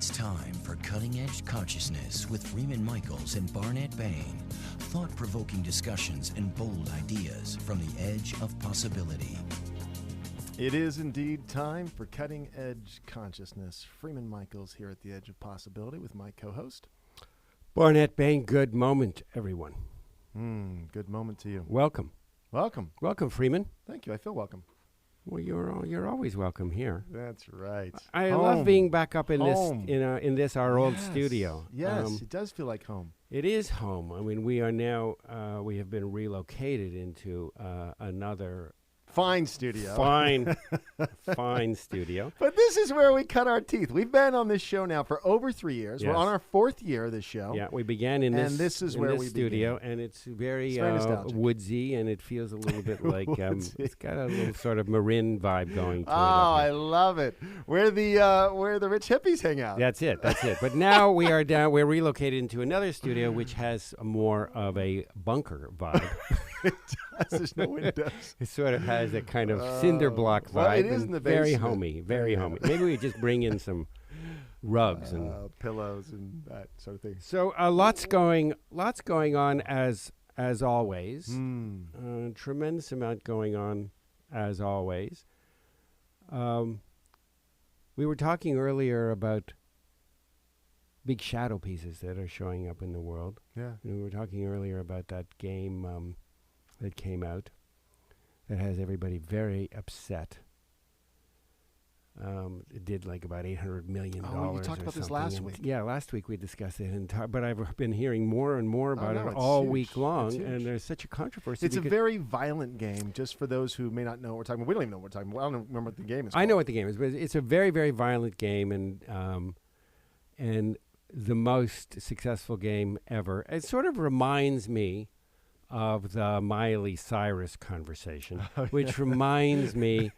It's time for Cutting Edge Consciousness with Freeman Michaels and Barnet Bain. Thought-provoking discussions and bold ideas from the edge of possibility. It is indeed time for Cutting Edge Consciousness. Freeman Michaels here at the edge of possibility with my co-host. Barnet Bain, good moment, everyone. Good moment to you. Welcome. Welcome. Welcome, Freeman. Thank you. I feel welcome. Well, you're always welcome here. That's right. I love being back up in Home. this our old studio. Yes, it does feel like home. It is home. I mean, we are now we have been relocated into another Fine studio. fine studio. But this is where we cut our teeth. We've been on this show now for over 3 years. Yes. We're on our 4th year of this show. Yeah, we began in this. And this is in where this we studio, began. and it's very nostalgic. woodsy, and it feels a little bit like Woodsy. it's got a little sort of Marin vibe going to Oh, it. up I here. love it. Where the rich hippies hang out. That's it. But now we are down. We're relocated into another studio, which has more of a bunker vibe. It does. There's no windows. It sort of has a kind of cinder block vibe. Well, it is and in the very basement. homey, very Yeah. homey. Maybe we just bring in some rugs and Pillows and that sort of thing. so lots going on as always. Tremendous amount going on as always. We were talking earlier about big shadow pieces that are showing up in the world. Yeah. And we were talking earlier about that game that came out that has everybody very upset. It did like about $800 million. Oh, you talked or about this something. last And week. Yeah, last week we discussed it, but I've been hearing more and more about no, it it's all huge. week long, It's huge. and there's such a controversy. It's a because very violent game, just for those who may not know what we're talking about. We don't even know what we're talking about. I don't remember what the game is I know called. what the game is, but it's a very, very violent game, and the most successful game ever. It sort of reminds me of the Miley Cyrus conversation, which reminds me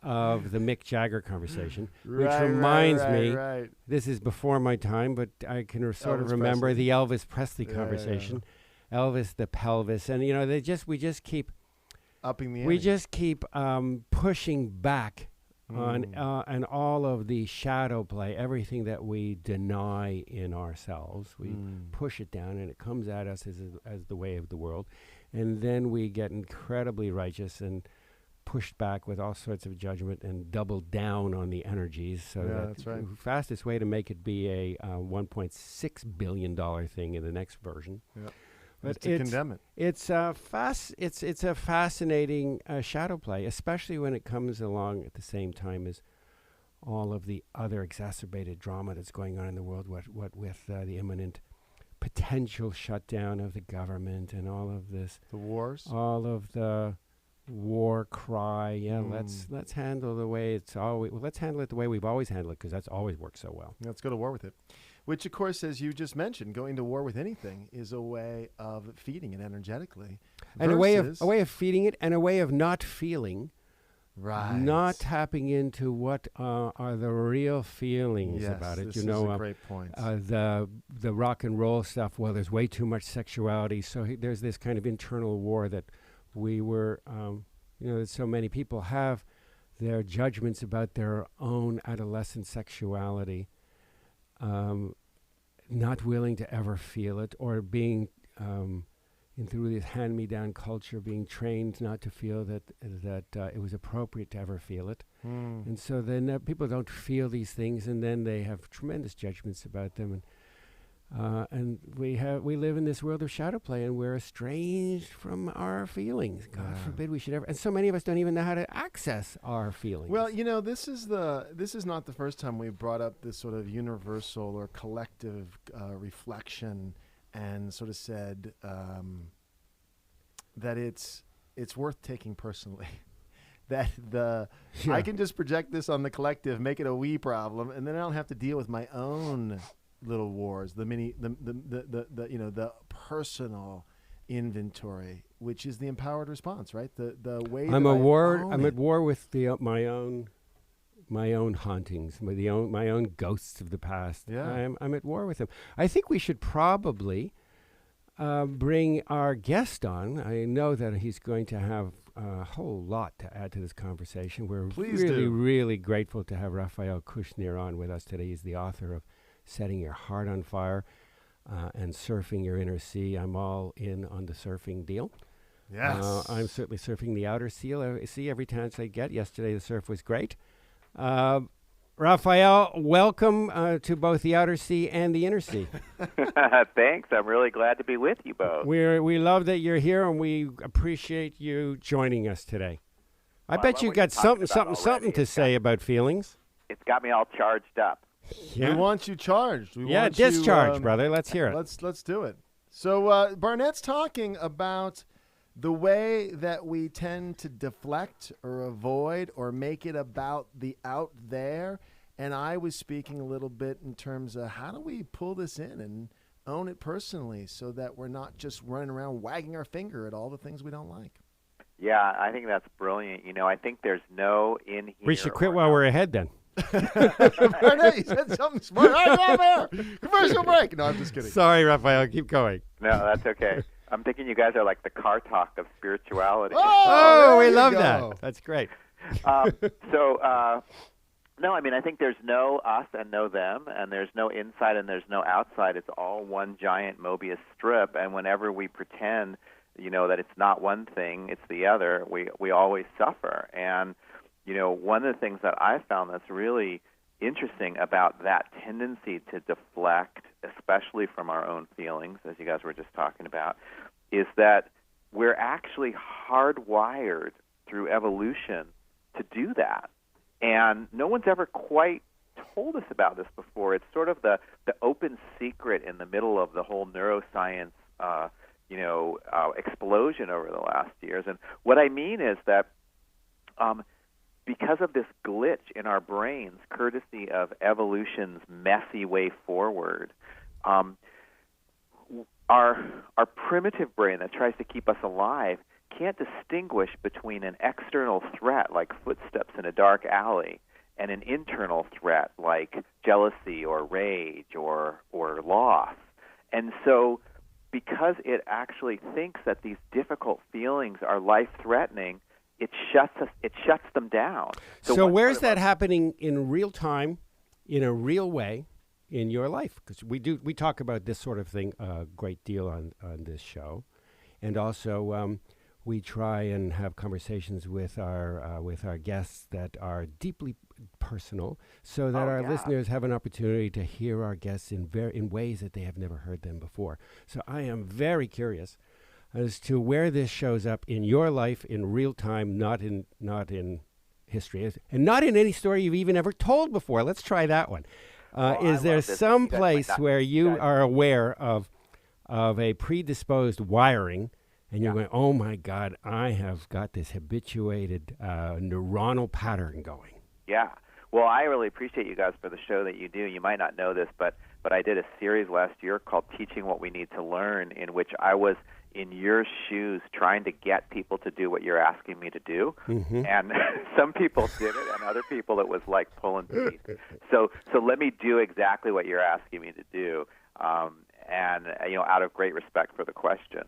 of the Mick Jagger conversation, which reminds me, Right. this is before my time, but I can sort of Elvis remember Presley. the Elvis Presley Yeah, conversation. Elvis the pelvis, and we just keep Upping the we ante. just keep pushing back on and all of the shadow play, everything that we deny in ourselves, we push it down, and it comes at us as the way of the world, and then we get incredibly righteous and pushed back with all sorts of judgment and double down on the energies. So that's right. the fastest way to make it be a $1.6 billion thing in the next version. Yep. But Is to condemn it. It's a fascinating shadow play, especially when it comes along at the same time as all of the other exacerbated drama that's going on in the world. What with the imminent potential shutdown of the government and all of this, The wars. all of the war cry. Yeah, let's handle the way it's always. Well, let's handle it the way we've always handled it, because that's always worked so well. Let's go to war with it. Which, of course, as you just mentioned, going to war with anything is a way of feeding it energetically. And a way versus- of feeding it, and a way of not feeling. Right. Not tapping into what are the real feelings Yes, about it. this You is know, a great point. the rock and roll stuff. Well, there's way too much sexuality, so there's this kind of internal war that we were. That so many people have their judgments about their own adolescent sexuality, not willing to ever feel it, or being. Through this hand-me-down culture, being trained not to feel that it was appropriate to ever feel it, and so then people don't feel these things, and then they have tremendous judgments about them, and we live in this world of shadow play, and we're estranged from our feelings. God forbid we should ever. And so many of us don't even know how to access our feelings. Well, this is not the first time we've brought up this sort of universal or collective reflection, and sort of said that it's worth taking personally. That I can just project this on the collective, make it a we problem, and then I don't have to deal with my own little wars, the personal inventory, which is the empowered response, right? The way I'm that at war. own I'm it. at war with my own hauntings, my own ghosts of the past. Yeah. I'm at war with them. I think we should probably bring our guest on. I know that he's going to have a whole lot to add to this conversation. We're Please really, do. really grateful to have Raphael Cushnir on with us today. He's the author of setting your heart on fire, and surfing your inner sea. I'm all in on the surfing deal. Yes. I'm certainly surfing the outer sea every chance I get. Yesterday the surf was great. Raphael, welcome to both the outer sea and the inner sea. Thanks. I'm really glad to be with you both. We love that you're here, and we appreciate you joining us today. I bet you got something to say about feelings. It's got me all charged up. Yeah. We want you charged. We want discharged, you, brother. Let's hear it. Let's do it. So Barnett's talking about the way that we tend to deflect or avoid or make it about the out there. And I was speaking a little bit in terms of how do we pull this in and own it personally so that we're not just running around wagging our finger at all the things we don't like. Yeah, I think that's brilliant. I think there's no in here. We should quit while we're ahead then. Barnett, you said something smart. All right, go there. Commercial break. No, I'm just kidding. Sorry, Raphael. Keep going. No, that's okay. I'm thinking you guys are like the car talk of spirituality. Oh, we love that. That's great. No, I mean, I think there's no us and no them, and there's no inside and there's no outside. It's all one giant Mobius strip, and whenever we pretend, that it's not one thing, it's the other, we always suffer. And, one of the things that I found that's really interesting about that tendency to deflect, especially from our own feelings, as you guys were just talking about, is that we're actually hardwired through evolution to do that. And no one's ever quite told us about this before. It's sort of the open secret in the middle of the whole neuroscience, explosion over the last years. And what I mean is that because of this glitch in our brains, courtesy of evolution's messy way forward, our primitive brain that tries to keep us alive can't distinguish between an external threat like footsteps in a dark alley and an internal threat like jealousy or rage or loss. And so because it actually thinks that these difficult feelings are life-threatening, it shuts them down. So where's that happening in real time, in a real way, in your life? Because we talk about this sort of thing a great deal on this show, and also we try and have conversations with our guests that are deeply personal, so that our listeners have an opportunity to hear our guests in ways that they have never heard them before. So I am very curious as to where this shows up in your life in real time, not in history, and not in any story you've even ever told before. Let's try that one. Is there some place where you are aware of a predisposed wiring, and you're going, oh my God, I have got this habituated neuronal pattern going? Yeah. Well, I really appreciate you guys for the show that you do. You might not know this, but I did a series last year called Teaching What We Need to Learn, in which I was in your shoes trying to get people to do what you're asking me to do. Mm-hmm. And some people did it, and other people it was like pulling teeth. So let me do exactly what you're asking me to do, and out of great respect for the question.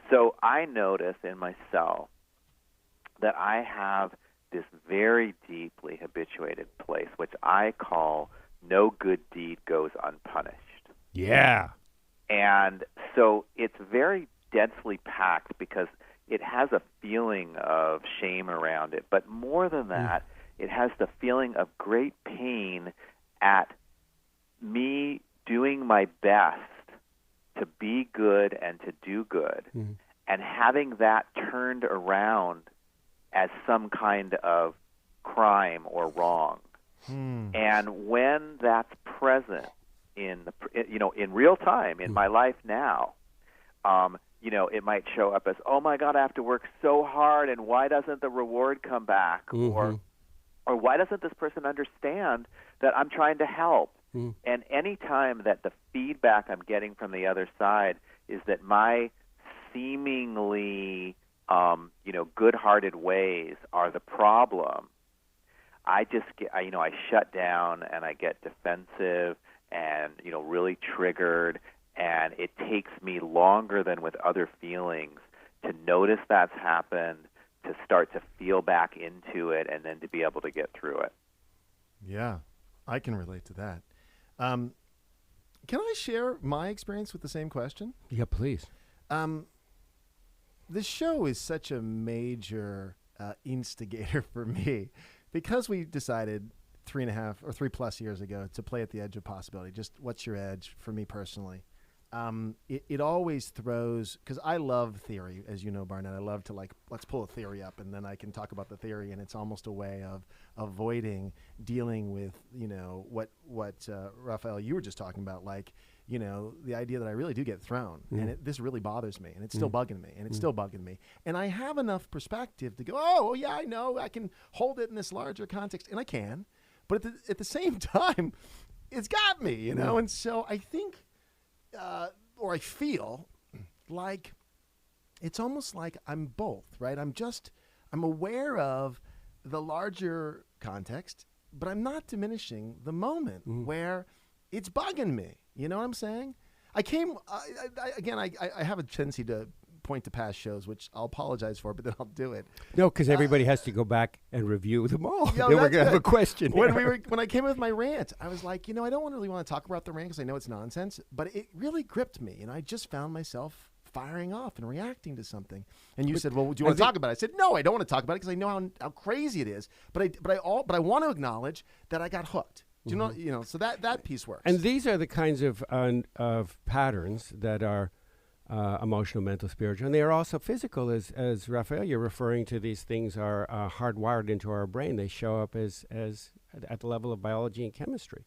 So I notice in myself that I have this very deeply habituated place, which I call no good deed goes unpunished. Yeah. And so it's very densely packed because it has a feeling of shame around it. But more than that, it has the feeling of great pain at me doing my best to be good and to do good, and having that turned around as some kind of crime or wrong. And when that's present in real time in my life now, it might show up as, oh my God, I have to work so hard, and why doesn't the reward come back? Or why doesn't this person understand that I'm trying to help? And any time that the feedback I'm getting from the other side is that my seemingly good-hearted ways are the problem, I just get, I shut down and I get defensive and, really triggered, and it takes me longer than with other feelings to notice that's happened, to start to feel back into it, and then to be able to get through it. Yeah, I can relate to that. Can I share my experience with the same question? Yeah, please. This show is such a major instigator for me because we decided 3.5 or 3+ years ago to play at the edge of possibility. Just what's your edge for me personally? It always throws, because I love theory, as you know, Barnett. I love to let's pull a theory up and then I can talk about the theory, and it's almost a way of avoiding dealing with, what Raphael, you were just talking about, the idea that I really do get thrown, and this really bothers me, and it's still bugging me, and it's still bugging me. And I have enough perspective to go, oh, yeah, I know, I can hold it in this larger context, and I can, but at the same time, it's got me, and so I think, or I feel like it's almost like I'm both, right? I'm aware of the larger context, but I'm not diminishing the moment where it's bugging me. You know what I'm saying? I have a tendency to point to past shows, which I'll apologize for, but then I'll do it. No, because everybody has to go back and review them all. Yeah, then we're going to have a question. When I came in with my rant, I was like, I don't really want to talk about the rant because I know it's nonsense, but it really gripped me, and I just found myself firing off and reacting to something. And you said, well, do you want to talk about it? I said, no, I don't want to talk about it because I know how crazy it is, but I want to acknowledge that I got hooked. Do you know? So that piece works. And these are the kinds of patterns that are emotional, mental, spiritual, and they are also physical. As Raphael, you're referring to, these things are hardwired into our brain. They show up as at the level of biology and chemistry.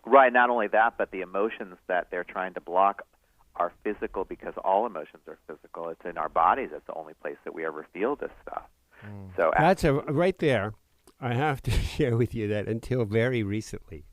Right. Not only that, but the emotions that they're trying to block are physical, because all emotions are physical. It's in our bodies. That's the only place that we ever feel this stuff. So that's right there. I have to share with you that until very recently,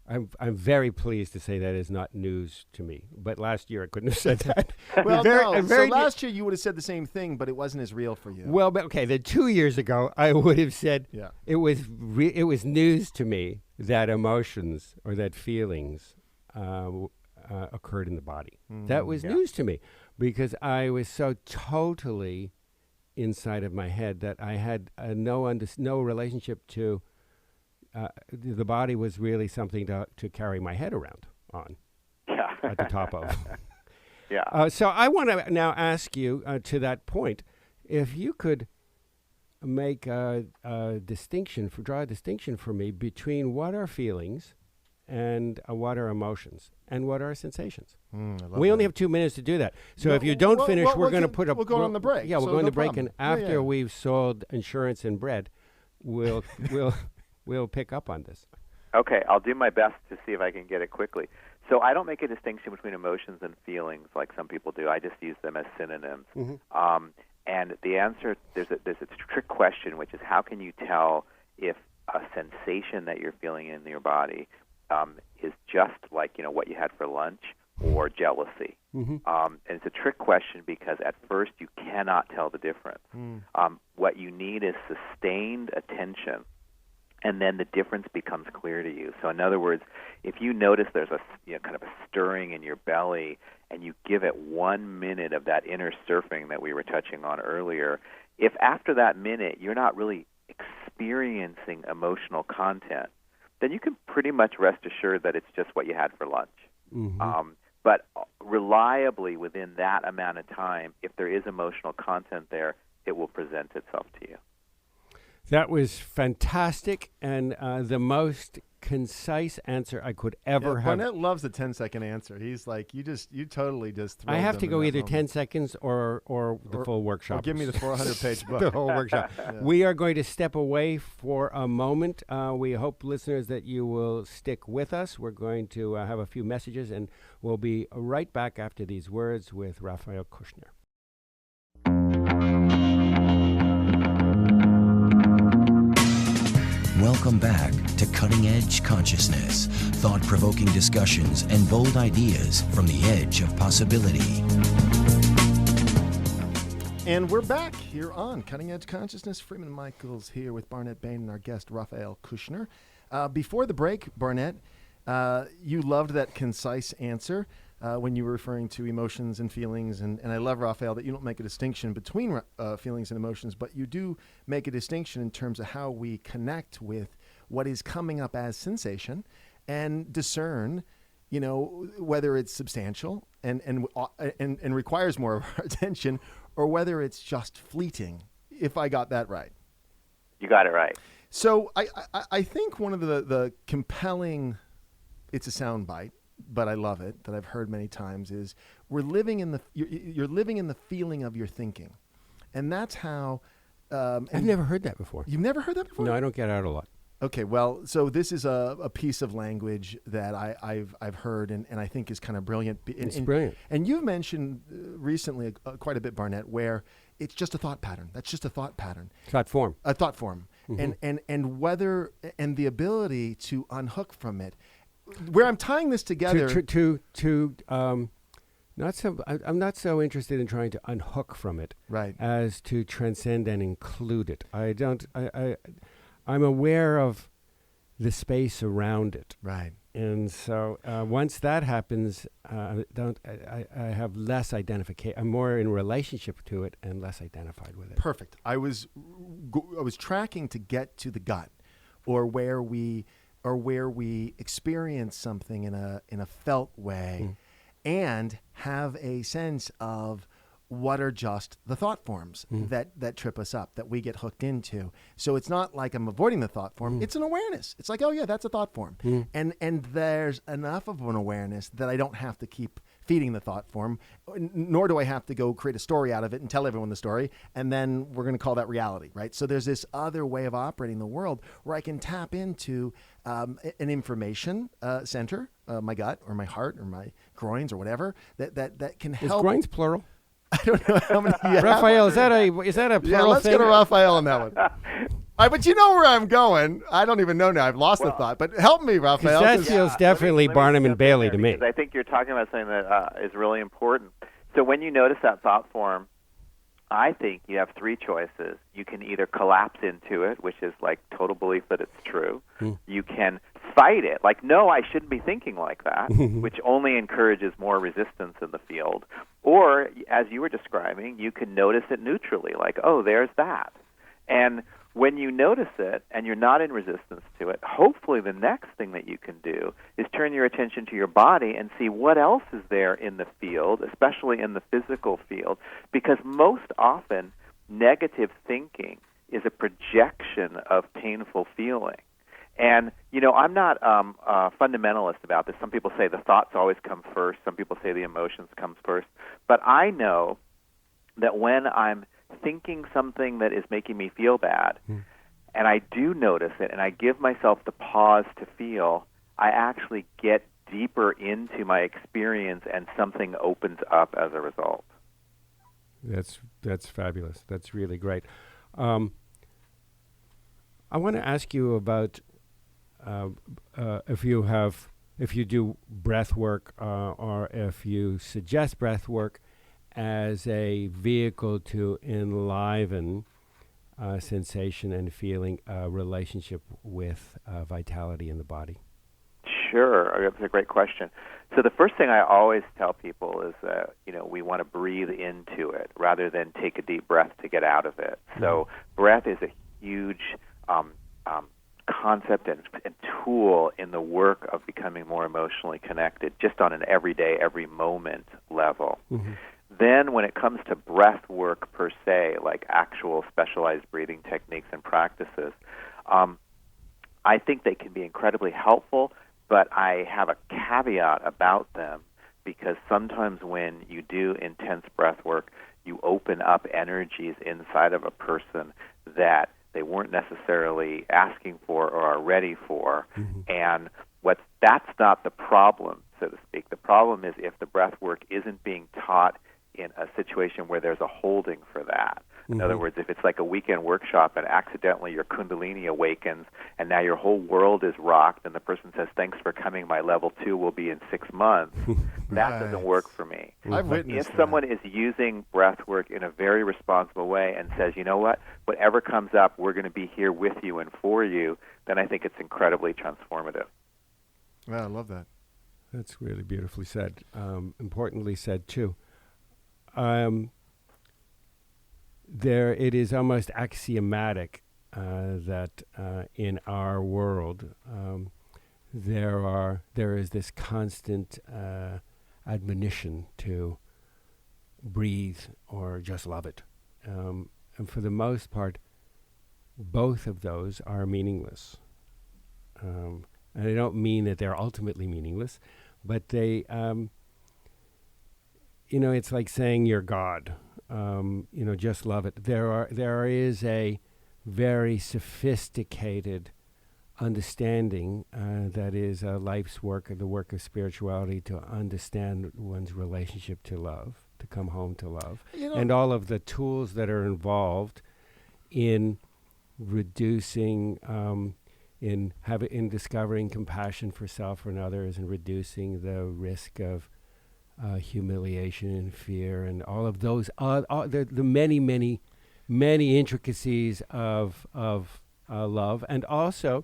I'm very pleased to say that is not news to me. But last year I couldn't have said that. Well, so last year you would have said the same thing, but it wasn't as real for you. Well, but okay, then 2 years ago I would have said it was news to me that emotions or that feelings occurred in the body. That was news to me, because I was so totally inside of my head that I had no relationship to the body was really something to carry my head around on at the top of. So I want to now ask you to that point, if you could make draw a distinction for me between what are feelings and what are emotions and what are sensations. We only have 2 minutes to do that. So if you don't finish, we're going to put we'll go on the break. Yeah, we'll so go on no the break, problem. and after we've sold insurance and bread, we'll pick up on this. Okay, I'll do my best to see if I can get it quickly. So I don't make a distinction between emotions and feelings like some people do. I just use them as synonyms. And the answer, there's a trick question, which is how can you tell if a sensation that you're feeling in your body is just like what you had for lunch or jealousy. And it's a trick question because at first you cannot tell the difference. What you need is sustained attention, and then the difference becomes clear to you. So in other words, if you notice there's a kind of a stirring in your belly, and you give it 1 minute of that inner surfing that we were touching on earlier, if after that minute you're not really experiencing emotional content, then you can pretty much rest assured that it's just what you had for lunch. But reliably within that amount of time, if there is emotional content there, it will present itself to you. That was fantastic, and the most concise answer I could ever have. Barnett loves the 10-second answer. He's like, you totally just I have to go either 10 seconds or the full workshop. Or give me the 400-page book. The whole workshop. We are going to step away for a moment. We hope, listeners, that you will stick with us. We're going to have a few messages, and we'll be right back after these words with Raphael Kushner. Welcome back to Cutting Edge Consciousness, thought-provoking discussions and bold ideas from the edge of possibility. And we're back here on Cutting Edge Consciousness. Freeman Michaels here with Barnet Bain and our guest, Raphael Kushner. Before the break, Barnet, you loved that concise answer when you were referring to emotions and feelings. And I love, Raphael, that you don't make a distinction between feelings and emotions, but you do make a distinction in terms of how we connect with what is coming up as sensation and discern whether it's substantial and requires more of our attention, or whether it's just fleeting, if I got that right. You got it right. So I think one of the compelling, it's a soundbite, but I love it, that I've heard many times, is you're living in the feeling of your thinking. And that's how... I've never heard that before. You've never heard that before? No, I don't get out a lot. Okay, well, so this is a piece of language that I've heard and I think is kind of brilliant. It's brilliant. And you've mentioned recently quite a bit, Barnet, where it's just a thought pattern. That's just a thought pattern. Thought form. A thought form. Mm-hmm. And whether, and the ability to unhook from it. Where I'm tying this together... I'm not so interested in trying to unhook from it, right, as to transcend and include it. I'm aware of the space around it, right, and so once that happens, I have less identification. I'm more in relationship to it and less identified with it. Perfect. I was tracking to get to the gut, or where we experience something in a felt way. And have a sense of what are just the thought forms that trip us up, that we get hooked into. So it's not like I'm avoiding the thought form. It's an awareness. It's like, oh yeah, that's a thought form. And there's enough of an awareness that I don't have to keep feeding the thought form, nor do I have to go create a story out of it and tell everyone the story, and then we're going to call that reality, right? So there's this other way of operating the world where I can tap into an information center, my gut or my heart or my groins or whatever, that can help. Is groins plural? I don't know how many you have. Raphael, is that a plural Yeah, let's thing? go to Raphael on that one. All right, but you know where I'm going. I don't even know now. I've lost the thought. But help me, Raphael. That feels definitely Barnum and Bailey to me. Because I think you're talking about something that is really important. So when you notice that thought form, I think you have three choices. You can either collapse into it, which is like total belief that it's true. You can fight it, like, no, I shouldn't be thinking like that, which only encourages more resistance in the field. Or, as you were describing, you can notice it neutrally, like, oh, there's that. And when you notice it and you're not in resistance to it, hopefully the next thing that you can do is turn your attention to your body and see what else is there in the field, especially in the physical field, because most often negative thinking is a projection of painful feeling. And, I'm not a fundamentalist about this. Some people say the thoughts always come first. Some people say the emotions come first. But I know that when I'm thinking something that is making me feel bad, and I do notice it, and I give myself the pause to feel, I actually get deeper into my experience, and something opens up as a result. That's fabulous. That's really great. I want to ask you about if you do breath work or if you suggest breath work as a vehicle to enliven sensation and feeling a relationship with vitality in the body. Sure, that's a great question. So the first thing I always tell people is that, we want to breathe into it rather than take a deep breath to get out of it. So breath is a huge concept and tool in the work of becoming more emotionally connected, just on an everyday, every moment level. Then when it comes to breath work per se, like actual specialized breathing techniques and practices, I think they can be incredibly helpful, but I have a caveat about them, because sometimes when you do intense breath work, you open up energies inside of a person that they weren't necessarily asking for or are ready for. And that's not the problem, so to speak. The problem is if the breath work isn't being taught in a situation where there's a holding for that. In other words, if it's like a weekend workshop and accidentally your kundalini awakens and now your whole world is rocked and the person says, thanks for coming, my level 2 will be in 6 months, that doesn't work for me. I've witnessed If someone is using breath work in a very responsible way and says, you know what, whatever comes up, we're going to be here with you and for you, then I think it's incredibly transformative. Yeah, I love that. That's really beautifully said. Importantly said, too. It is almost axiomatic that in our world there is this constant admonition to breathe or just love it. And for the most part, both of those are meaningless. And I don't mean that they're ultimately meaningless, but they, it's like saying you're God. Just love it. There is a very sophisticated understanding that is life's work, or the work of spirituality, to understand one's relationship to love, to come home to love, and all of the tools that are involved in reducing, in discovering compassion for self and others, and reducing the risk of humiliation and fear, and all of those, the many intricacies of love. And also,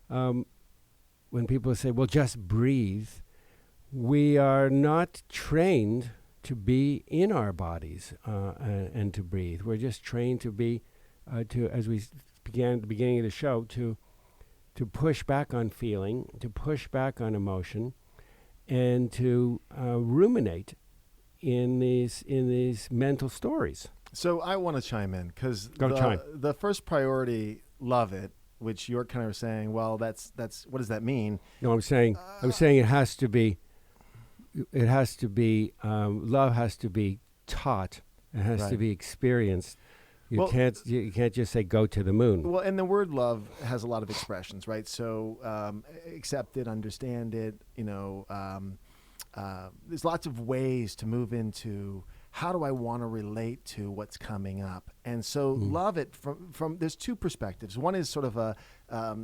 when people say, well, just breathe, we are not trained to be in our bodies and to breathe. We're just trained to be, as we began at the beginning of the show, to push back on feeling, to push back on emotion, and to ruminate in these mental stories. So I want to chime in, because chime. The first priority, love it, which you're kind of saying, well, that's what does that mean? No, I'm saying it has to be. It has to be love has to be taught. It has to be experienced. You can't just say go to the moon. Well, and the word love has a lot of expressions, right? So accept it, understand it. There's lots of ways to move into how do I want to relate to what's coming up. And so love it from there's two perspectives. One is sort of a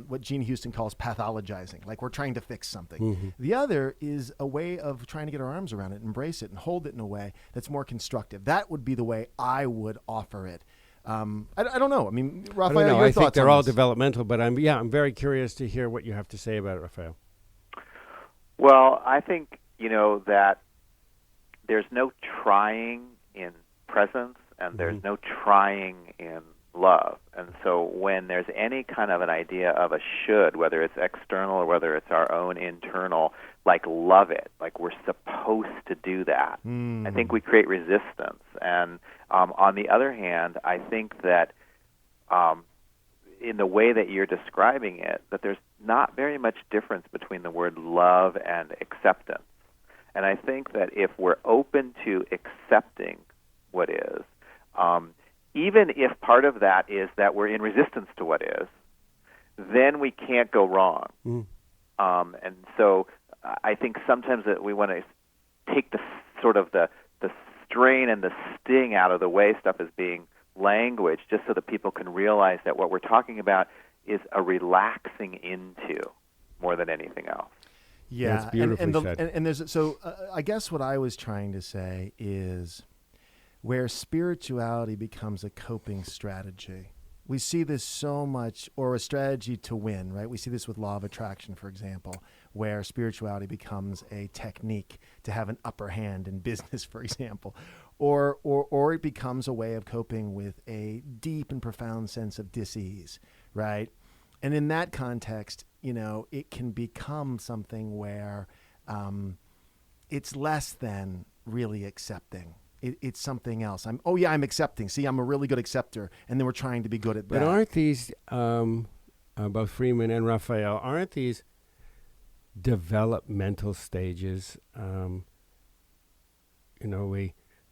what Gene Houston calls pathologizing, like we're trying to fix something. Mm-hmm. The other is a way of trying to get our arms around it, embrace it, and hold it in a way that's more constructive. That would be the way I would offer it. I don't know. I mean, Raphael, your I thoughts think they're on all this? developmental, but I'm very curious to hear what you have to say about it, Raphael. Well, I think, that there's no trying in presence, and there's no trying in love. And so when there's any kind of an idea of a should, whether it's external or whether it's our own internal, like love it, like we're supposed to do that, I think we create resistance. And on the other hand, I think that in the way that you're describing it, that there's not very much difference between the word love and acceptance. And I think that if we're open to accepting what is, even if part of that is that we're in resistance to what is, then we can't go wrong. And so I think sometimes that we want to take the sort of the strain and the sting out of the way stuff is being language, just so that people can realize that what we're talking about is a relaxing into more than anything else. Yeah, that's beautifully said. And there's I guess what I was trying to say is where spirituality becomes a coping strategy. We see this so much, or a strategy to win, right? We see this with law of attraction, for example, where spirituality becomes a technique to have an upper hand in business, for example, or it becomes a way of coping with a deep and profound sense of dis-ease, right? And in that context, it can become something where it's less than really accepting. It's something else. I'm accepting. See, I'm a really good acceptor. And then we're trying to be good at that. But aren't these, both Freeman and Raphael, aren't these developmental stages?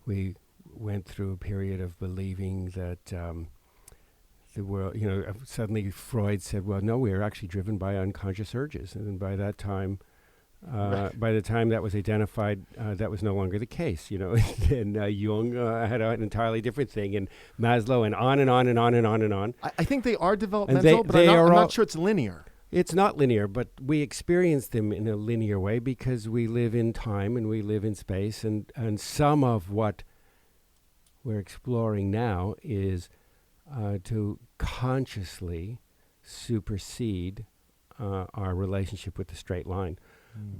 We went through a period of believing that the world, suddenly Freud said, well, no, we're actually driven by unconscious urges. And by that time, by the time that was identified, that was no longer the case, and Jung had an entirely different thing, and Maslow, and on and on and on and on and on. I think they are developmental, but I'm not sure it's linear. It's not linear, but we experience them in a linear way because we live in time and we live in space, and some of what we're exploring now is to consciously supersede our relationship with the straight line.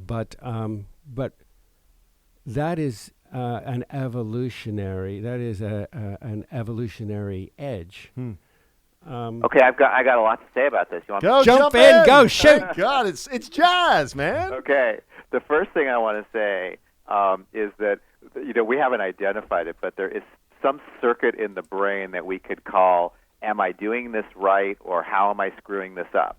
But that is an evolutionary. That is an evolutionary edge. Okay, I got a lot to say about this. You want Go, jump in, go, shoot. Thank God, it's jazz, man. Okay. The first thing I want to say is that, we haven't identified it, but there is some circuit in the brain that we could call, am I doing this right, or how am I screwing this up?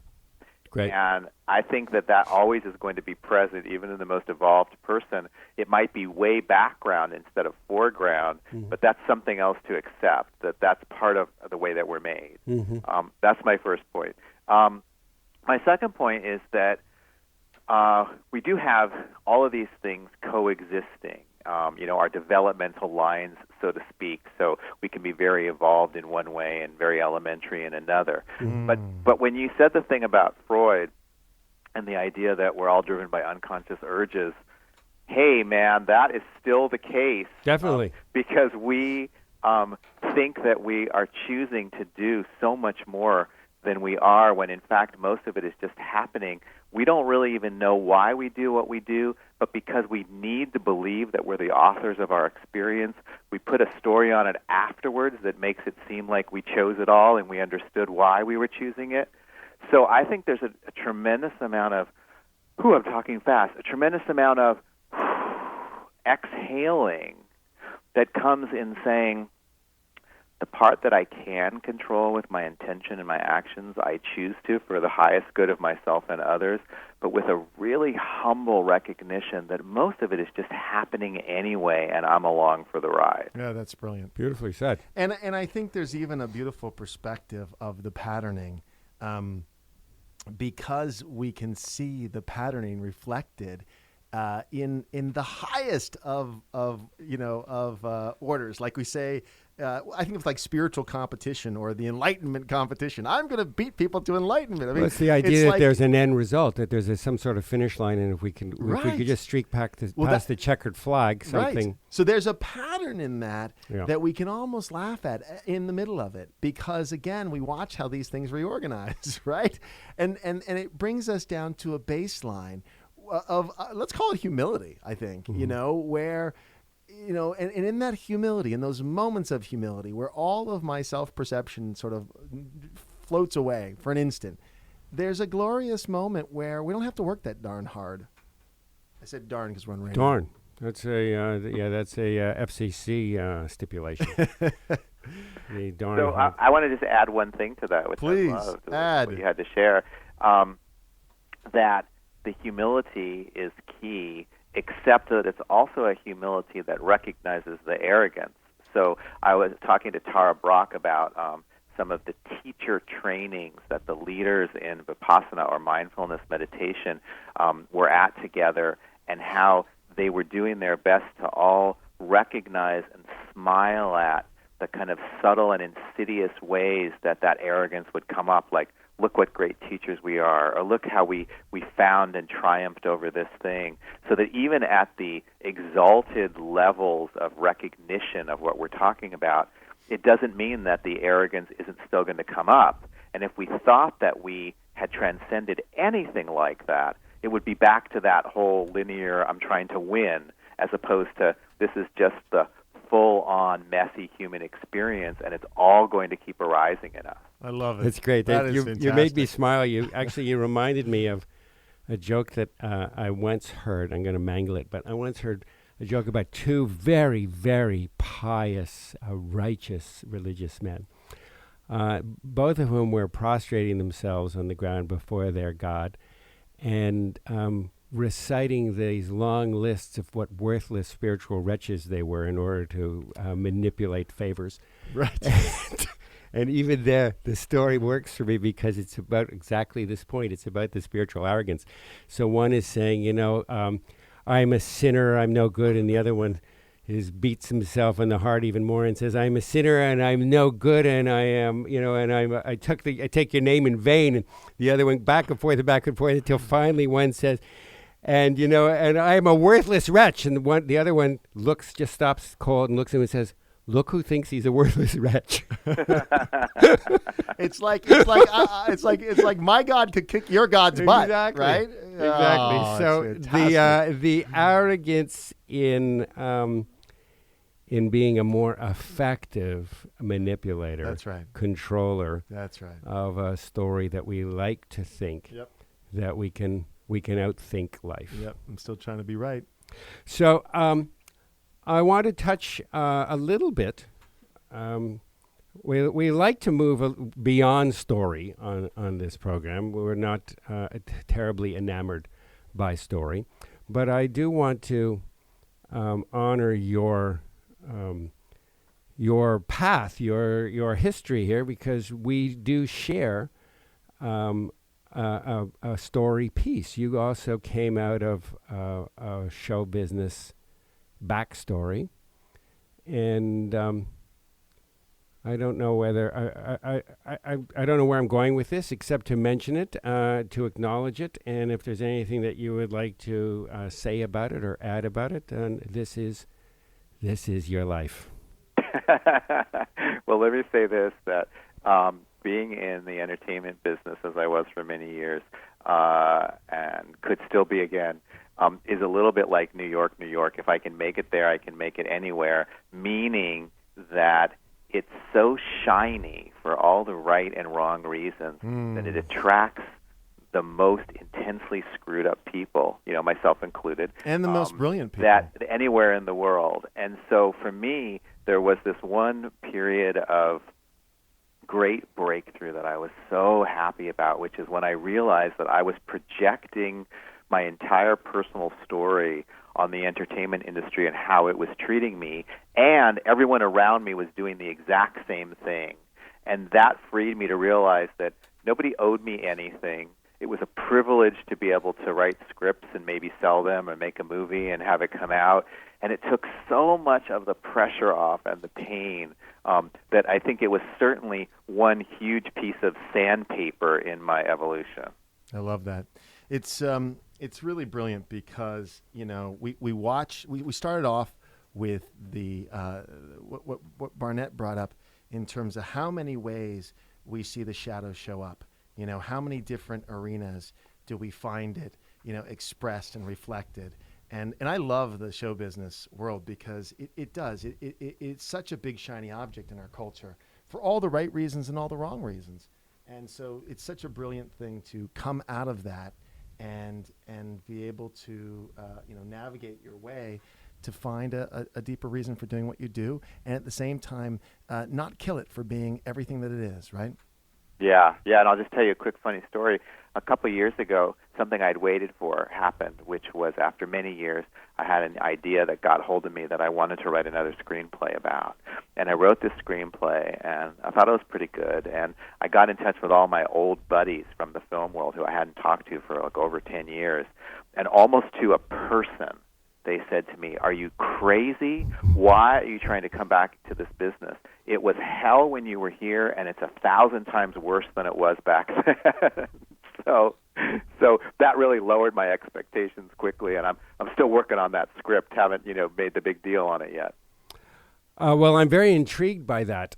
Great. And I think that always is going to be present, even in the most evolved person. It might be way background instead of foreground, but that's something else to accept, that's part of the way that we're made. That's my first point. My second point is that we do have all of these things coexisting, our developmental lines, so to speak. So we can be very evolved in one way and very elementary in another. But when you said the thing about Freud and the idea that we're all driven by unconscious urges, hey, man, that is still the case. Definitely. Because we think that we are choosing to do so much more than we are, when in fact most of it is just happening. We don't really even know why we do what we do, but because we need to believe that we're the authors of our experience, we put a story on it afterwards that makes it seem like we chose it all and we understood why we were choosing it. So I think there's a tremendous amount of, I'm talking fast, a tremendous amount of exhaling that comes in saying, the part that I can control with my intention and my actions, I choose to for the highest good of myself and others, but with a really humble recognition that most of it is just happening anyway, and I'm along for the ride. Yeah, that's brilliant. Beautifully said. And I think there's even a beautiful perspective of the patterning, because we can see the patterning reflected in the highest of orders. Like we say, I think it's like spiritual competition or the enlightenment competition. I'm going to beat people to enlightenment. I mean, it's the idea that there's an end result, that there's some sort of finish line, and if we could just streak past the checkered flag, something. Right. So there's a pattern in that that we can almost laugh at in the middle of it, because again, we watch how these things reorganize, right? And it brings us down to a baseline of let's call it humility. I think where. And in that humility, in those moments of humility, where all of my self-perception sort of floats away for an instant, there's a glorious moment where we don't have to work that darn hard. I said darn because we're on radio. Darn. That's a FCC stipulation. The darn. So I want to just add one thing to that, which please I loved, add what you had to share, that the humility is key, except that it's also a humility that recognizes the arrogance. So I was talking to Tara Brach about some of the teacher trainings that the leaders in Vipassana or mindfulness meditation were at together, and how they were doing their best to all recognize and smile at the kind of subtle and insidious ways that arrogance would come up, like, look what great teachers we are, or look how we found and triumphed over this thing. So that even at the exalted levels of recognition of what we're talking about, it doesn't mean that the arrogance isn't still going to come up. And if we thought that we had transcended anything like that, it would be back to that whole linear, I'm trying to win, as opposed to this is just the full-on messy human experience, and it's all going to keep arising in us. I love it. That's great. That is fantastic. You made me smile. You reminded me of a joke that I once heard. I'm going to mangle it, but I once heard a joke about two very, very pious, righteous religious men, both of whom were prostrating themselves on the ground before their God and reciting these long lists of what worthless spiritual wretches they were in order to manipulate favors. Right. And even there, the story works for me because it's about exactly this point. It's about the spiritual arrogance. So one is saying, I'm a sinner, I'm no good, and the other one beats himself in the heart even more and says, I'm a sinner and I'm no good, and I am, and I take your name in vain. And the other one back and forth until finally one says, and I'm a worthless wretch. And the other one just stops cold and looks at him and says, look who thinks he's a worthless wretch. It's like my God could kick your God's butt, exactly. right? Exactly. Oh, so the arrogance in in being a more effective manipulator, That's right, controller that's right. of a story that we like to think Yep, that we can outthink life. yep. I'm still trying to be right. So I want to touch a little bit. We like to move beyond story on this program. We're not terribly enamored by story, but I do want to honor your path, your history here, because we do share a story piece. You also came out of a show business backstory, and I don't know whether I don't know where I'm going with this, except to mention it, to acknowledge it, and if there's anything that you would like to say about it or add about it, then this is your life. Well, let me say this, that being in the entertainment business, as I was for many years, and could still be again, is a little bit like New York, New York. If I can make it there, I can make it anywhere, meaning that it's so shiny for all the right and wrong reasons that it attracts the most intensely screwed up people, myself included. And the most brilliant people. That anywhere in the world. And so for me, there was this one period of great breakthrough that I was so happy about, which is when I realized that I was projecting my entire personal story on the entertainment industry and how it was treating me, and everyone around me was doing the exact same thing. And that freed me to realize that nobody owed me anything. It was a privilege to be able to write scripts and maybe sell them or make a movie and have it come out. And it took so much of the pressure off and the pain that I think it was certainly one huge piece of sandpaper in my evolution. I love that. It's really brilliant because we started off with the what Barnett brought up in terms of how many ways we see the shadows show up. How many different arenas do we find it, expressed and reflected? And I love the show business world because it's such a big shiny object in our culture for all the right reasons and all the wrong reasons. And so it's such a brilliant thing to come out of that and be able to navigate your way to find a deeper reason for doing what you do, and at the same time not kill it for being everything that it is, right? Yeah, and I'll just tell you a quick funny story. A couple of years ago, something I'd waited for happened, which was after many years, I had an idea that got hold of me that I wanted to write another screenplay about. And I wrote this screenplay, and I thought it was pretty good. And I got in touch with all my old buddies from the film world who I hadn't talked to for over 10 years. And almost to a person, they said to me, "Are you crazy? Why are you trying to come back to this business? It was hell when you were here, and it's 1,000 times worse than it was back then." So that really lowered my expectations quickly, and I'm still working on that script. Haven't made the big deal on it yet. Well, I'm very intrigued by that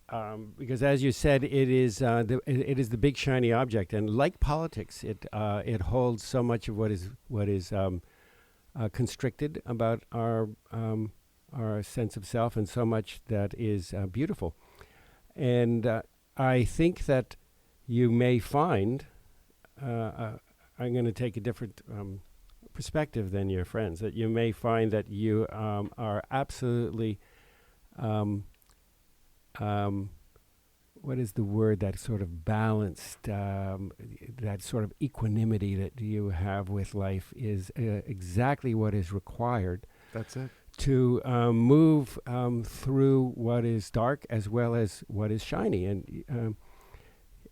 because, as you said, it is the big shiny object, and like politics, it holds so much of what is constricted about our sense of self, and so much that is beautiful. And I think that you may find, I'm going to take a different perspective than your friends, that you may find that you are absolutely, what is the word, that sort of balanced, that sort of equanimity that you have with life is exactly what is required. That's it. To move through what is dark as well as what is shiny. And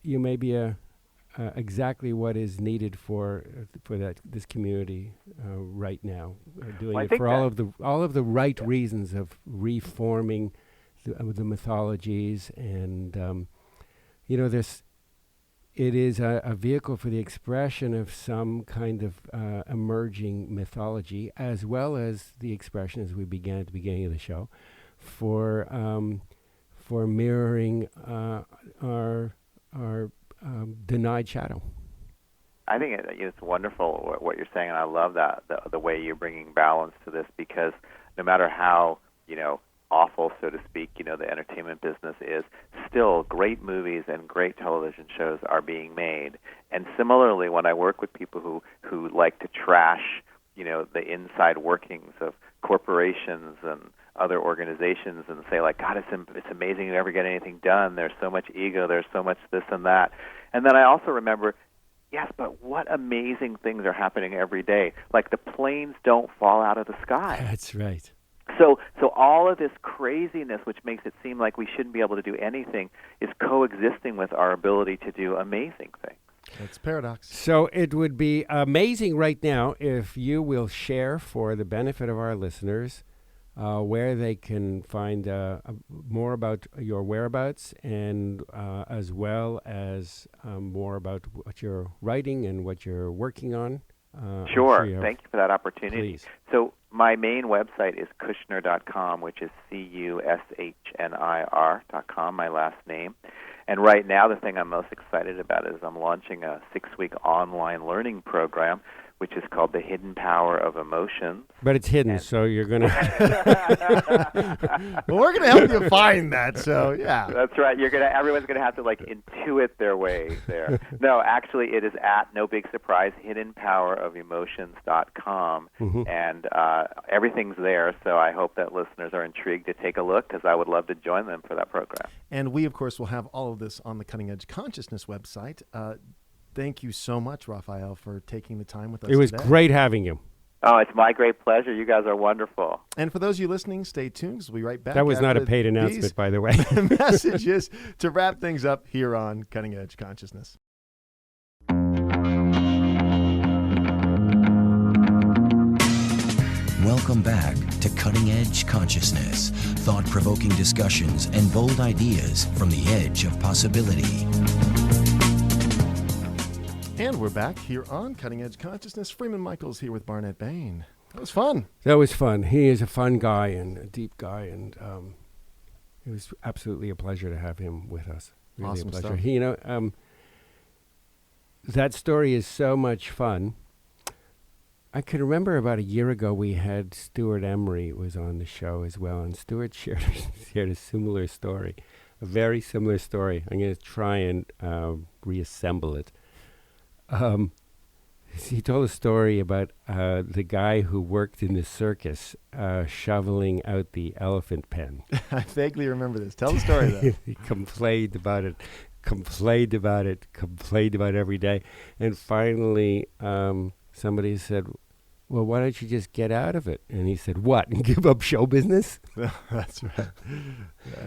you may be exactly what is needed for this community right now, doing it for all of the right reasons of reforming the mythologies, and it is a vehicle for the expression of some kind of emerging mythology, as well as the expression, as we began at the beginning of the show, for mirroring our denied shadow. I think it's wonderful what you're saying, and I love that the way you're bringing balance to this, because no matter how awful, so to speak, the entertainment business is, still great movies and great television shows are being made. And similarly, when I work with people who like to trash, the inside workings of corporations and other organizations and say, like, God, it's amazing you never get anything done. There's so much ego. There's so much this and that. And then I also remember, yes, but what amazing things are happening every day. Like, the planes don't fall out of the sky. That's right. So all of this craziness, which makes it seem like we shouldn't be able to do anything, is coexisting with our ability to do amazing things. That's paradox. So it would be amazing right now if you will share, for the benefit of our listeners, where they can find more about your whereabouts, and as well as more about what you're writing and what you're working on. Sure. Thank you for that opportunity. Please. So my main website is Kushner.com, which is Cushnir.com, my last name. And right now, the thing I'm most excited about is I'm launching a 6-week online learning program, which is called The Hidden Power of Emotions. But it's hidden, so you're going to... Well, we're going to help you find that, so yeah. That's right. Everyone's going to have to, intuit their way there. No, actually, it is at, no big surprise, hiddenpoweroфemotions.com, and everything's there, so I hope that listeners are intrigued to take a look, because I would love to join them for that program. And we, of course, will have all of this on the Cutting Edge Consciousness website. Thank you so much, Raphael, for taking the time with us today. It was great having you. Oh, it's my great pleasure. You guys are wonderful. And for those of you listening, stay tuned, because we'll be right back. That was not a paid announcement, by the way. Messages to wrap things up here on Cutting Edge Consciousness. Welcome back to Cutting Edge Consciousness, thought-provoking discussions and bold ideas from the edge of possibility. And we're back here on Cutting Edge Consciousness. Freeman Michaels here with Barnet Bain. That was fun. That was fun. He is a fun guy and a deep guy, and it was absolutely a pleasure to have him with us. Really Awesome a pleasure. stuff. He, that story is so much fun. I can remember about a year ago we had Stuart Emery was on the show as well, and Stuart shared a similar story, a very similar story. I'm going to try and reassemble it. He told a story about the guy who worked in the circus shoveling out the elephant pen. I vaguely remember this. Tell the story, though. He complained about it every day. And finally, somebody said, well, why don't you just get out of it? And he said, what, and give up show business? That's right.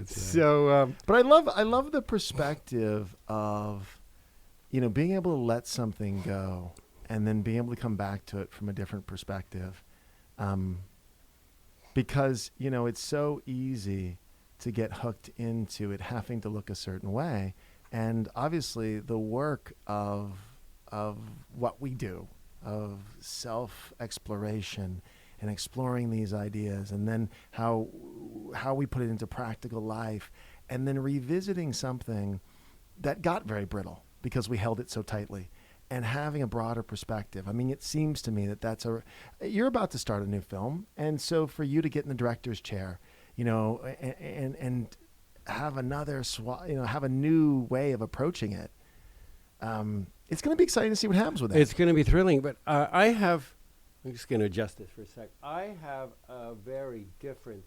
So, but I love the perspective of, being able to let something go and then being able to come back to it from a different perspective. Because, it's so easy to get hooked into it having to look a certain way. And obviously the work of what we do, of self-exploration and exploring these ideas, and then how we put it into practical life, and then revisiting something that got very brittle because we held it so tightly, and having a broader perspective. I mean, it seems to me that you're about to start a new film, and so for you to get in the director's chair, and have another have a new way of approaching it. It's going to be exciting to see what happens with that. it's going to be thrilling, but I'm just going to adjust this for a sec. I have a very different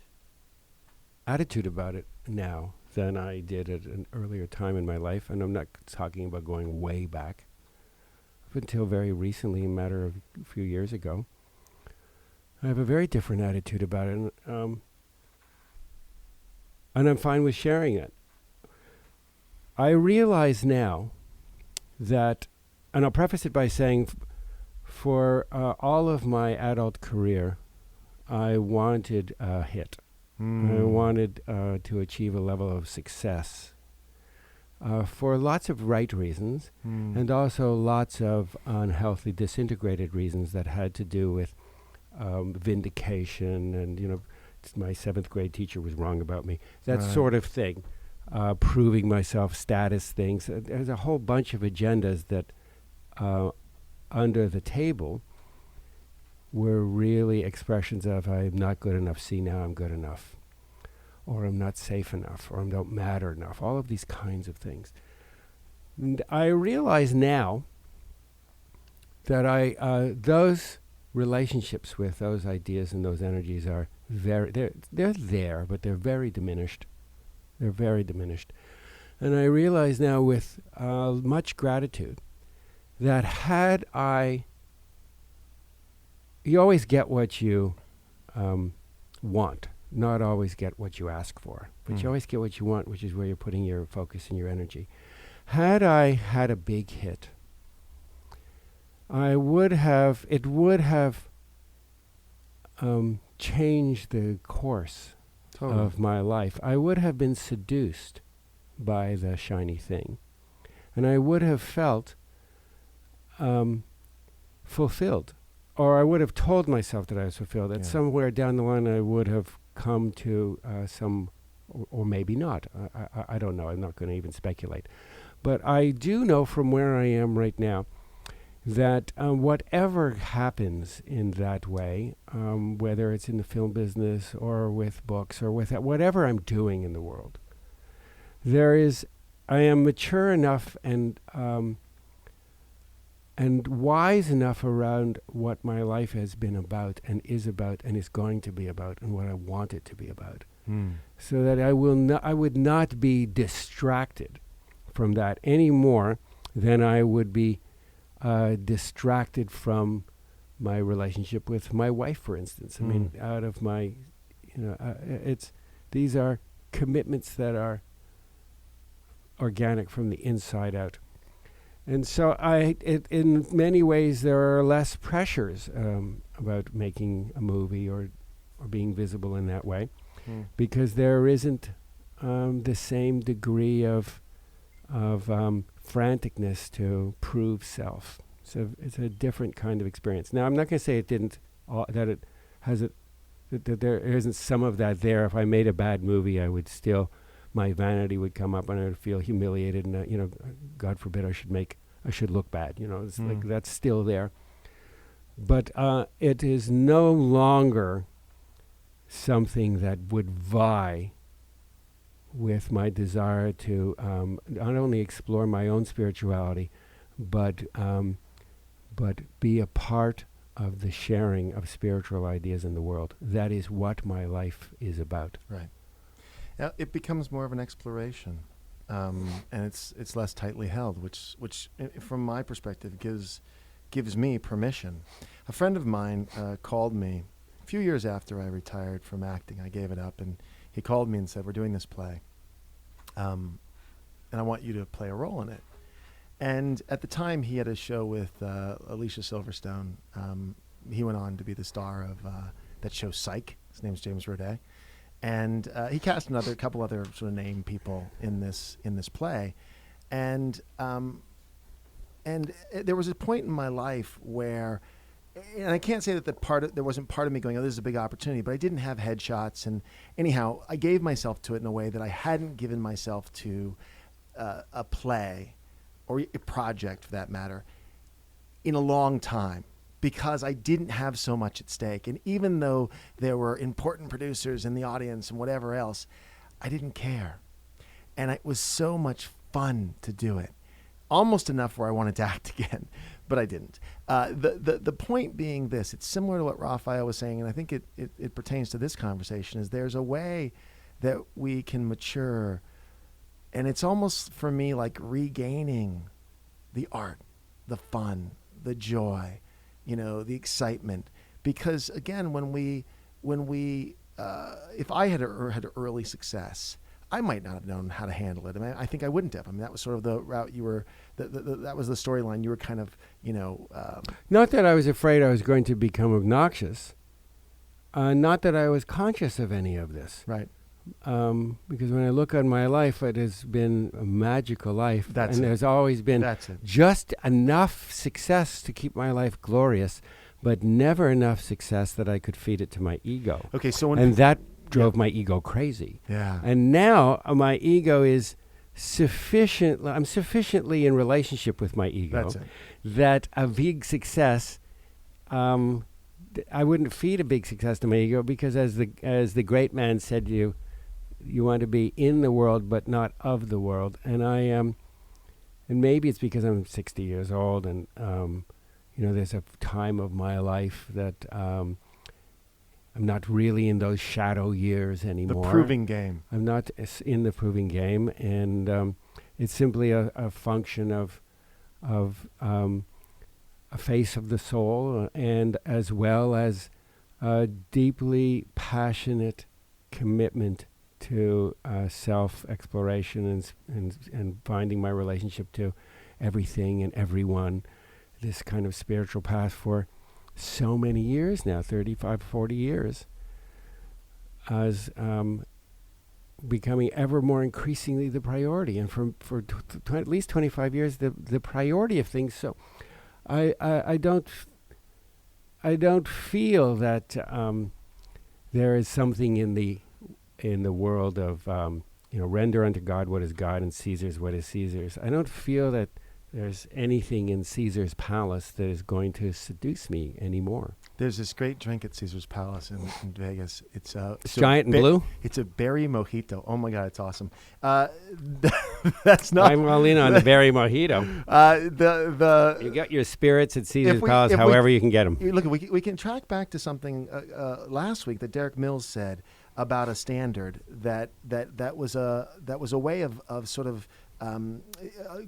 attitude about it now than I did at an earlier time in my life, and I'm not talking about going way back. Up until very recently, a matter of a few years ago, I have a very different attitude about it, and I'm fine with sharing it. I realize now that, and I'll preface it by saying, for all of my adult career, I wanted a hit. I wanted to achieve a level of success for lots of right reasons, and also lots of unhealthy, disintegrated reasons that had to do with vindication and, my 7th grade teacher was wrong about me, that sort of thing, proving myself, status things. There's a whole bunch of agendas that under the table were really expressions of I'm not good enough, see now I'm good enough. or I'm not safe enough, or I don't matter enough, all of these kinds of things. And I realize now that those relationships with those ideas and those energies are they're there, but they're very diminished. They're very diminished. And I realize now with much gratitude that you always get what you want, not always get what you ask for, but you always get what you want, which is where you're putting your focus and your energy. Had I had a big hit, it would have changed the course of my life. I would have been seduced by the shiny thing, and I would have felt fulfilled, or I would have told myself that I was fulfilled. That somewhere down the line I would have come to some, or maybe not. I don't know. I'm not going to even speculate. But I do know from where I am right now that whatever happens in that way, whether it's in the film business or with books or with whatever I'm doing in the world, I am mature enough and wise enough around what my life has been about and is going to be about and what I want it to be about, so that I would not be distracted from that any more than I would be distracted from my relationship with my wife, for instance. I mean, out of my, these are commitments that are organic from the inside out. And so in many ways, there are less pressures about making a movie or being visible in that way, because there isn't the same degree of franticness to prove self. So it's a different kind of experience. Now, I'm not going to say that there isn't some of that there. If I made a bad movie, my vanity would come up and I would feel humiliated, and God forbid I should look bad. It's like that's still there. But it is no longer something that would vie with my desire to not only explore my own spirituality, but be a part of the sharing of spiritual ideas in the world. That is what my life is about. Right. Now, it becomes more of an exploration, and it's less tightly held, which from my perspective gives me permission. A friend of mine called me a few years after I retired from acting. I gave it up, and he called me and said, "We're doing this play, and I want you to play a role in it." And at the time, he had a show with Alicia Silverstone. He went on to be the star of that show Psych. His name's James Roday. And he cast a couple other sort of name people in this play. And there was a point in my life where, and I can't say that there wasn't part of me going, "Oh, this is a big opportunity," but I didn't have headshots. And anyhow, I gave myself to it in a way that I hadn't given myself to a play or a project, for that matter, in a long time, because I didn't have so much at stake. And even though there were important producers in the audience and whatever else, I didn't care. And it was so much fun to do it. Almost enough where I wanted to act again, but I didn't. The point being this: it's similar to what Raphael was saying, and I think it pertains to this conversation, is there's a way that we can mature, and it's almost, for me, like regaining the art, the fun, the joy, the excitement. Because again, when we if I had early success, I might not have known how to handle it. I mean, I think I wouldn't have. I mean, that was sort of the route you were, that was the storyline you were kind of, Not that I was afraid I was going to become obnoxious. Not that I was conscious of any of this. Right. Because when I look on my life, it has been a magical life. That's and it. there's always been just enough success to keep my life glorious, but never enough success that I could feed it to my ego. Okay, so that drove my ego crazy. Yeah. And now my ego is I'm sufficiently in relationship with my ego that a big success, I wouldn't feed a big success to my ego, because as the great man said to you, you want to be in the world but not of the world. And I am, and maybe it's because I'm 60 years old, and there's a time of my life that I'm not really in those shadow years anymore. The proving game. I'm not in the proving game, and it's simply a function of a face of the soul, and as well as a deeply passionate commitment to self-exploration and finding my relationship to everything and everyone. This kind of spiritual path for so many years now, 35, 40 years, as becoming ever more increasingly the priority. And for at least 25 years, the priority of things. So I don't feel that there is something in the world of render unto God what is God and Caesar's what is Caesar's. I don't feel that there's anything in Caesar's palace that is going to seduce me anymore. There's this great drink at Caesar's Palace in Vegas. It's giant and blue. It's a berry mojito. Oh my God, it's awesome. That's not. I'm all in on the berry mojito. You got your spirits at Caesar's Palace, however you can get them. Look, we can track back to something last week that Derek Mills said about a standard that was a way of sort of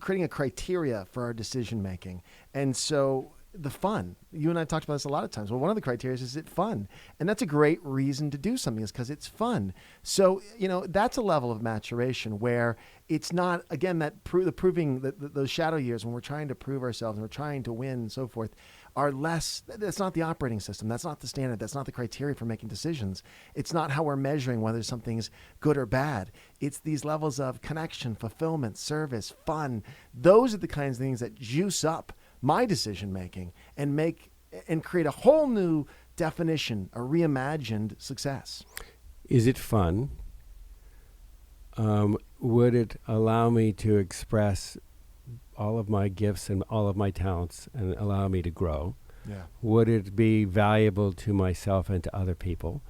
creating a criteria for our decision making. And so the fun, you and I talked about this a lot of times. Well, one of the criteria is it fun? And that's a great reason to do something, is because it's fun. So, that's a level of maturation where it's not, again, that proving those shadow years when we're trying to prove ourselves and we're trying to win and so forth are less. That's not the operating system. That's not the standard. That's not the criteria for making decisions. It's not how we're measuring whether something's good or bad. It's these levels of connection, fulfillment, service, fun. Those are the kinds of things that juice up my decision making and create a whole new definition, a reimagined success. Is it fun? Would it allow me to express all of my gifts and all of my talents and allow me to grow? Yeah. Would it be valuable to myself and to other people?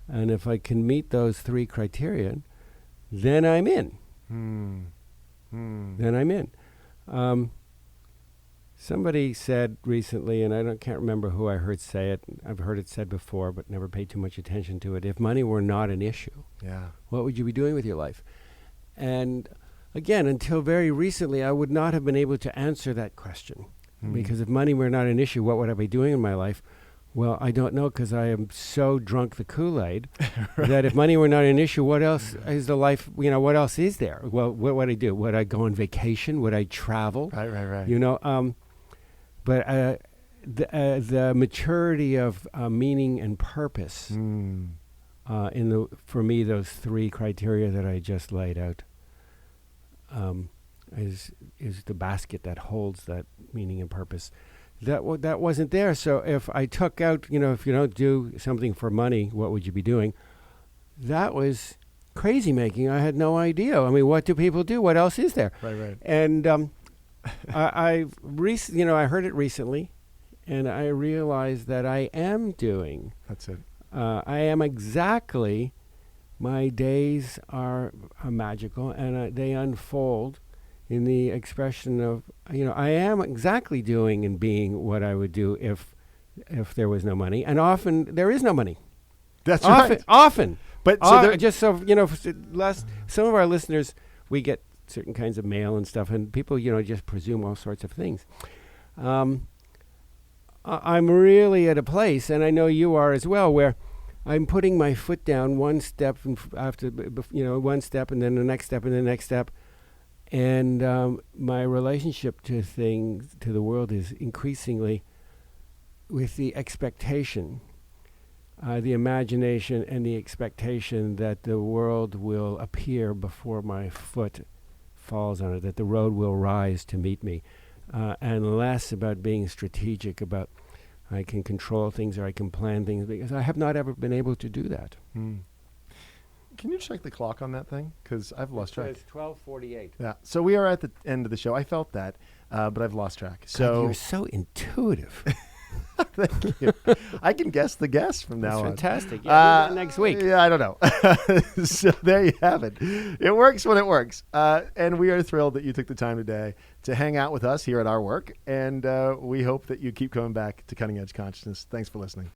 And if I can meet those three criteria, then I'm in. Then I'm in. Somebody said recently, and I can't remember who I heard say it. I've heard it said before, but never paid too much attention to it. If money were not an issue, what would you be doing with your life? And again, until very recently, I would not have been able to answer that question. Because if money were not an issue, what would I be doing in my life? Well, I don't know, because I am so drunk the Kool-Aid that if money were not an issue, what else is the life, what else is there? Well, what would I do? Would I go on vacation? Would I travel? Right. But the maturity of meaning and purpose for me, those three criteria that I just laid out is the basket that holds that meaning and purpose. That wasn't there. So if I took out, if you don't do something for money, what would you be doing? That was crazy making. I had no idea. I mean, what do people do? What else is there? Right. And I heard it recently, and I realized that I am doing. That's it. I am exactly. My days are magical, and they unfold in the expression of, I am exactly doing and being what I would do if there was no money. And often there is no money. That's right. Often. But so just so, some of our listeners, we get certain kinds of mail and stuff, and people, just presume all sorts of things. I'm really at a place, and I know you are as well, where I'm putting my foot down one step after, one step, and then the next step, and the next step. And my relationship to things, to the world, is increasingly with the expectation, the imagination and the expectation that the world will appear before my foot falls on it, that the road will rise to meet me, and less about being strategic, about I can control things or I can plan things, because I have not ever been able to do that. Can you check the clock on that thing? Because I've lost track. It's 12:48. Yeah. So we are at the end of the show. I felt that, but I've lost track. So God, you're so intuitive. Thank you. I can guess the guest from now on. Fantastic. Yeah, do that next week. Yeah, I don't know. So there you have it. It works when it works. And we are thrilled that you took the time today to hang out with us here at our work. And we hope that you keep coming back to Cutting Edge Consciousness. Thanks for listening.